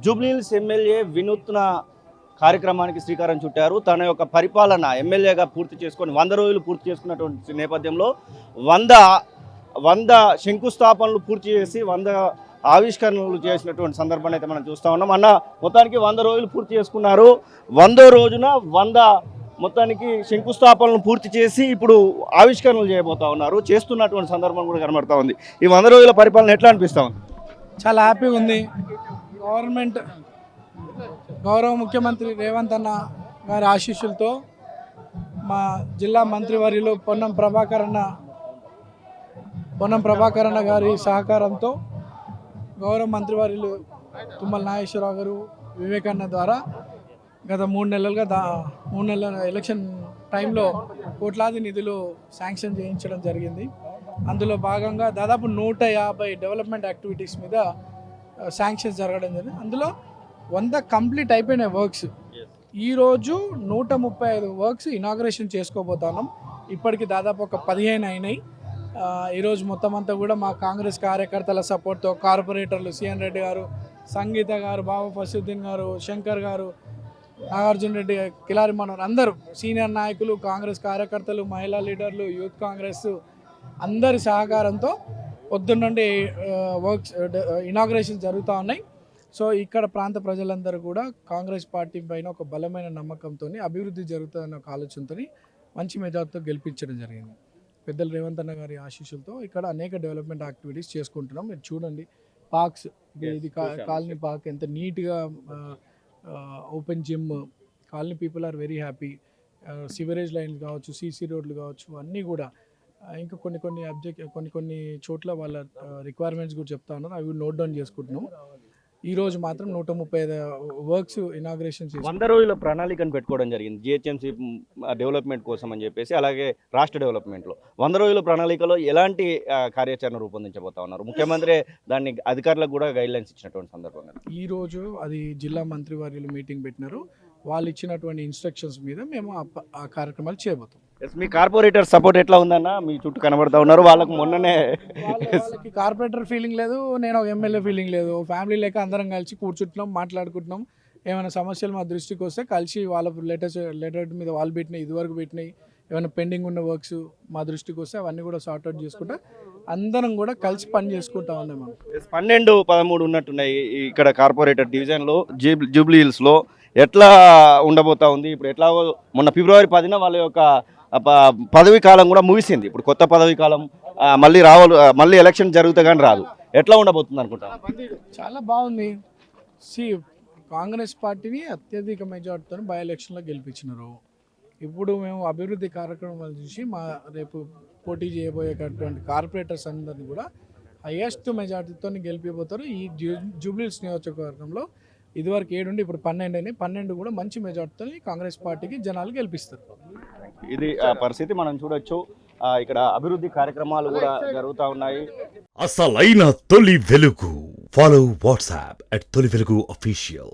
Jubilee Hills MLA వినూత్న కార్యక్రమానికి శ్రీకారం చుట్టారు. తన యొక్క పరిపాలన ఎమ్మెల్యేగా పూర్తి చేసుకొని 100 రోజులు పూర్తి చేసుకున్నటువంటి నేపథ్యంలో 100 శంకుస్థాపనలు పూర్తి చేసి 100 ఆవిష్కరణలు చేసినటువంటి సందర్భాన్ని అయితే మనం చూస్తూ ఉన్నాం. అన్న మొత్తానికి 100 రోజులు పూర్తి చేసుకున్నారు. 100వ రోజున 100 మొత్తానికి శంకుస్థాపనలు పూర్తి చేసి ఇప్పుడు ఆవిష్కరణలు చేయబోతా ఉన్నారు. చేస్తున్నటువంటి సందర్భం కూడా కనబడతా ఉంది. ఈ 100 రోజుల పరిపాలన ఎట్లా అనిపిస్తా ఉంది? చాలా హ్యాపీగా ఉంది. గవర్నమెంట్ గౌరవ ముఖ్యమంత్రి రేవంత్ అన్న గారి ఆశీస్సులతో మా జిల్లా మంత్రివర్యులు పొన్నం ప్రభాకర్ అన్న గారి సహకారంతో గౌరవ మంత్రివర్యులు తుమ్మల నాగేశ్వరరావు గారు వివేకన్న ద్వారా గత 3 నెలల ఎలక్షన్ టైంలో కోట్లాది నిధులు శాంక్షన్ చేయించడం జరిగింది. అందులో భాగంగా దాదాపు 150 డెవలప్మెంట్ యాక్టివిటీస్ మీద శాంక్షన్స్ జరగడం జరిగింది. అందులో 100 కంప్లీట్ అయిపోయినాయి వర్క్స్. ఈరోజు 135 వర్క్స్ ఇనాగ్రేషన్ చేసుకోబోతున్నాం. ఇప్పటికి దాదాపు ఒక 15 అయినాయి. ఈరోజు మొత్తం అంతా కూడా మా కాంగ్రెస్ కార్యకర్తల సపోర్ట్తో కార్పొరేటర్లు సిఎన్ రెడ్డి గారు, సంగీత గారు, బాబా ఫసీద్దీన్ గారు, శంకర్ గారు, నాగార్జున రెడ్డి, కిలారి మనోహర్, అందరూ సీనియర్ నాయకులు, కాంగ్రెస్ కార్యకర్తలు, మహిళా లీడర్లు, యూత్ కాంగ్రెస్ అందరి సహకారంతో పొద్దున్నండి వర్క్స్ ఇనాగ్రేషన్ జరుగుతూ ఉన్నాయి. సో ఇక్కడ ప్రాంత ప్రజలందరూ కూడా కాంగ్రెస్ పార్టీ పైన ఒక బలమైన నమ్మకంతో అభివృద్ధి జరుగుతుందన్న ఒక ఆలోచనతో మంచి మెజార్టీతో గెలిపించడం జరిగింది. పెద్దలు రేవంత్ అన్న గారి ఆశీస్సులతో ఇక్కడ అనేక డెవలప్మెంట్ యాక్టివిటీస్ చేసుకుంటున్నాం. మీరు చూడండి, పార్క్స్, ఇది కాలనీ పార్క్ ఎంత నీట్గా, open gym, colony people are very happy. Sewerage lines కావచ్చు, సీసీ రోడ్లు కావచ్చు, అన్నీ కూడా ఇంకా కొన్ని చోట్ల వాళ్ళ రిక్వైర్మెంట్స్ కూడా చెప్తా ఉన్నారు. అవి నోట్ డౌన్ చేసుకుంటున్నాం. ఈరోజు మాత్రం 135 వర్క్స్ ఇనాగ్రేషన్ చేసి 100 రోజుల ప్రణాళికను పెట్టుకోవడం జరిగింది జిహెచ్ఎంసీ డెవలప్మెంట్ కోసం అని చెప్పేసి, అలాగే రాష్ట్ర డెవలప్మెంట్లో 100 రోజుల ప్రణాళికలో ఎలాంటి కార్యాచరణ రూపొందించబోతా ఉన్నారు? ముఖ్యమంత్రి దాన్ని అధికారులకు కూడా గైడ్లైన్స్ ఇచ్చినటువంటి సందర్భంగా ఈరోజు అది జిల్లా మంత్రివర్యులు మీటింగ్ పెట్టినారు. వాళ్ళు ఇచ్చినటువంటి ఇన్స్ట్రక్షన్స్ మీద మేము ఆ కార్యక్రమాలు చేయబోతాం. మీ కార్పొరేటర్ సపోర్ట్ ఎట్లా ఉందన్న? మీ చుట్టూ కనబడతా ఉన్నారు. వాళ్ళకు మొన్ననే వాళ్ళకి కార్పొరేటర్ ఫీలింగ్ లేదు, నేను ఒక ఎమ్మెల్యే ఫీలింగ్ లేదు. ఫ్యామిలీ లేక అందరం కలిసి కూర్చుంటున్నాం, మాట్లాడుకుంటున్నాం. ఏమైనా సమస్యలు మా దృష్టికి వస్తే కలిసి వాళ్ళ లెటర్ మీద వాళ్ళు పెట్టినాయి, ఇదివరకు పెట్టినాయి, ఏమైనా పెండింగ్ ఉన్న వర్క్స్ మా దృష్టికి వస్తే అవన్నీ కూడా సార్ట్అవుట్ చేసుకుంటా అందరం కూడా కలిసి పని చేసుకుంటా ఉన్నాం. 12, 13 ఉన్నట్టున్నాయి ఇక్కడ కార్పొరేటర్ డివిజన్లో జూబ్లీహిల్స్లో. ఎట్లా ఉండబోతా ఉంది? ఇప్పుడు ఎట్లా మొన్న ఫిబ్రవరి 10న వాళ్ళ యొక్క పదవీ కాలం కూడా ముగిసింది. ఇప్పుడు కొత్త పదవీ కాలం మళ్ళీ ఎలక్షన్ జరుగుతా కానీ రాదు. ఎట్లా ఉండబోతుంది అనుకుంటా? చాలా బాగుంది. కాంగ్రెస్ పార్టీని అత్యధిక మెజార్టీతో బై ఎలక్షన్లో గెలిపించినారు. ఇప్పుడు మేము అభివృద్ధి కార్యక్రమాలు చూసి రేపు పోటీ చేయబోయేటటువంటి కార్పొరేటర్స్ అందరినీ కూడా హైయెస్ట్ మెజార్టీతో గెలిపిపోతారు. ఈ జూబ్లీహిల్స్ నియోజకవర్గంలో ఇదివరకు 7 ఉండి ఇప్పుడు 12 అయినాయి. 12 కూడా మంచి మెజార్టీతో కాంగ్రెస్ పార్టీకి జనాలు గెలిపిస్తారు. ఇది పరిస్థితి మనం చూడొచ్చు. ఇక్కడ అభివృద్ధి కార్యక్రమాలు కూడా జరుగుతూ ఉన్నాయి. అసలైన తొలి వెలుగు. ఫాలో వాట్సాప్ @తొలి వెలుగు official.